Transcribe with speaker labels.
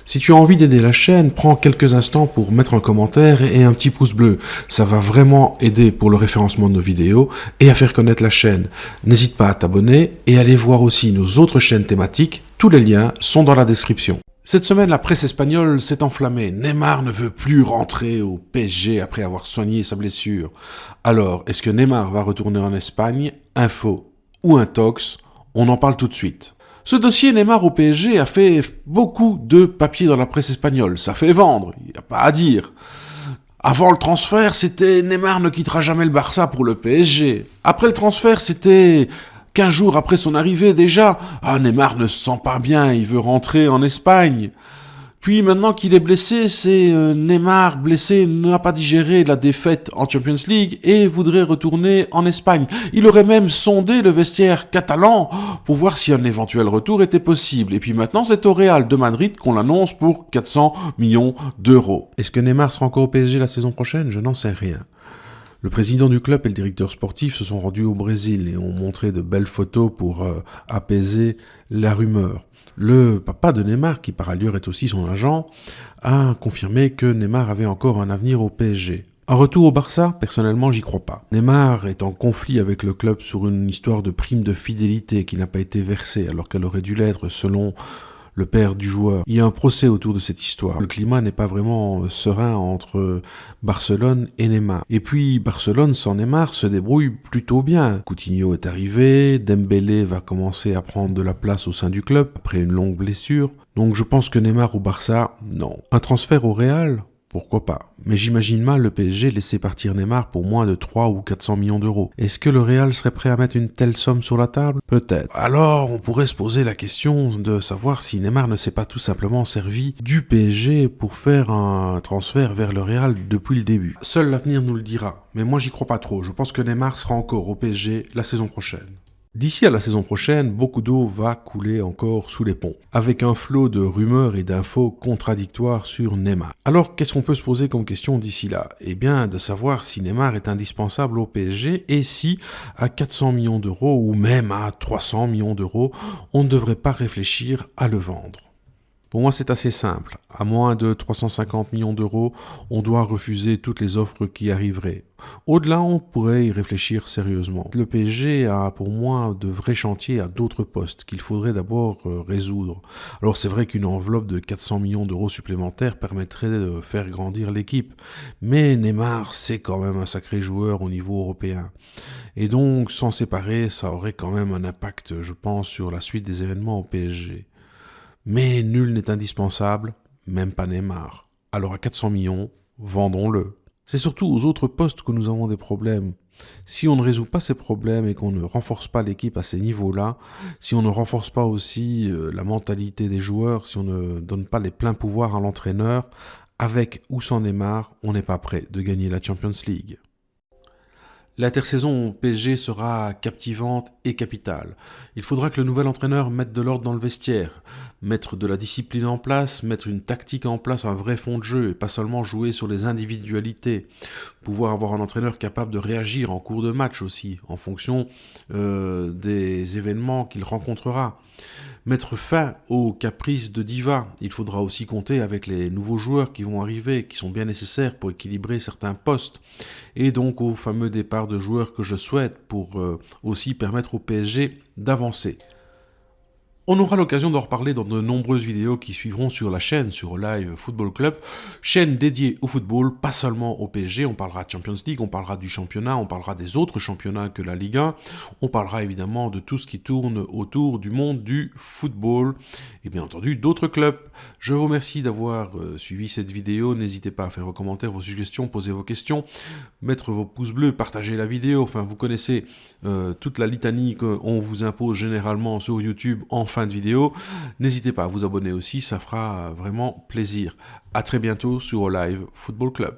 Speaker 1: Si tu as envie d'aider la chaîne, prends quelques instants pour mettre un commentaire et un petit pouce bleu. Ça va vraiment aider pour le référencement de nos vidéos et à faire connaître la chaîne. N'hésite pas à t'abonner et aller voir aussi nos autres chaînes thématiques. Tous les liens sont dans la description. Cette semaine, la presse espagnole s'est enflammée. Neymar ne veut plus rentrer au PSG après avoir soigné sa blessure. Alors, est-ce que Neymar va retourner en Espagne? Info ou intox? On en parle tout de suite. Ce dossier Neymar au PSG a fait beaucoup de papiers dans la presse espagnole. Ça fait vendre, il n'y a pas à dire. Avant le transfert, c'était Neymar ne quittera jamais le Barça pour le PSG. Après le transfert, c'était 15 jours après son arrivée déjà. Ah, Neymar ne se sent pas bien, il veut rentrer en Espagne. Puis maintenant qu'il est blessé, c'est Neymar blessé n'a pas digéré la défaite en Champions League et voudrait retourner en Espagne. Il aurait même sondé le vestiaire catalan pour voir si un éventuel retour était possible. Et puis maintenant, c'est au Real de Madrid qu'on l'annonce pour 400 millions d'euros. Est-ce que Neymar sera encore au PSG la saison prochaine? Je n'en sais rien. Le président du club et le directeur sportif se sont rendus au Brésil et ont montré de belles photos pour apaiser la rumeur. Le papa de Neymar, qui par ailleurs est aussi son agent, a confirmé que Neymar avait encore un avenir au PSG. Un retour au Barça, personnellement, j'y crois pas. Neymar est en conflit avec le club sur une histoire de prime de fidélité qui n'a pas été versée alors qu'elle aurait dû l'être selon le père du joueur. Il y a un procès autour de cette histoire. Le climat n'est pas vraiment serein entre Barcelone et Neymar. Et puis Barcelone sans Neymar se débrouille plutôt bien. Coutinho est arrivé, Dembélé va commencer à prendre de la place au sein du club après une longue blessure. Donc je pense que Neymar au Barça, non. Un transfert au Real? Pourquoi pas? Mais j'imagine mal le PSG laisser partir Neymar pour moins de 3 ou 400 millions d'euros. Est-ce que le Real serait prêt à mettre une telle somme sur la table? Peut-être. Alors, on pourrait se poser la question de savoir si Neymar ne s'est pas tout simplement servi du PSG pour faire un transfert vers le Real depuis le début. Seul l'avenir nous le dira. Mais moi, j'y crois pas trop. Je pense que Neymar sera encore au PSG la saison prochaine. D'ici à la saison prochaine, beaucoup d'eau va couler encore sous les ponts, avec un flot de rumeurs et d'infos contradictoires sur Neymar. Alors, qu'est-ce qu'on peut se poser comme question d'ici là? Eh bien, de savoir si Neymar est indispensable au PSG et si, à 400 millions d'euros ou même à 300 millions d'euros, on ne devrait pas réfléchir à le vendre. Pour moi, c'est assez simple. À moins de 350 millions d'euros, on doit refuser toutes les offres qui arriveraient. Au-delà, on pourrait y réfléchir sérieusement. Le PSG a pour moi de vrais chantiers à d'autres postes qu'il faudrait d'abord résoudre. Alors c'est vrai qu'une enveloppe de 400 millions d'euros supplémentaires permettrait de faire grandir l'équipe. Mais Neymar, c'est quand même un sacré joueur au niveau européen. Et donc, s'en séparer, ça aurait quand même un impact, je pense, sur la suite des événements au PSG. Mais nul n'est indispensable, même pas Neymar. Alors à 400 millions, vendons-le. C'est surtout aux autres postes que nous avons des problèmes. Si on ne résout pas ces problèmes et qu'on ne renforce pas l'équipe à ces niveaux-là, si on ne renforce pas aussi la mentalité des joueurs, si on ne donne pas les pleins pouvoirs à l'entraîneur, avec ou sans Neymar, on n'est pas prêt de gagner la Champions League. L'intersaison au PSG sera captivante et capitale. Il faudra que le nouvel entraîneur mette de l'ordre dans le vestiaire, mettre de la discipline en place, mettre une tactique en place, un vrai fond de jeu, et pas seulement jouer sur les individualités. Pouvoir avoir un entraîneur capable de réagir en cours de match aussi, en fonction des événements qu'il rencontrera. Mettre fin aux caprices de diva. Il faudra aussi compter avec les nouveaux joueurs qui vont arriver, qui sont bien nécessaires pour équilibrer certains postes. Et donc au fameux départ de joueurs que je souhaite pour aussi permettre au PSG d'avancer. On aura l'occasion d'en reparler dans de nombreuses vidéos qui suivront sur la chaîne, sur Live Football Club, chaîne dédiée au football, pas seulement au PSG, on parlera de Champions League, on parlera du championnat, on parlera des autres championnats que la Ligue 1, on parlera évidemment de tout ce qui tourne autour du monde du football, et bien entendu d'autres clubs. Je vous remercie d'avoir suivi cette vidéo, n'hésitez pas à faire vos commentaires, vos suggestions, poser vos questions, mettre vos pouces bleus, partager la vidéo, enfin vous connaissez toute la litanie qu'on vous impose généralement sur YouTube en fin de vidéo. N'hésitez pas à vous abonner aussi, ça fera vraiment plaisir. À très bientôt sur Live Football Club.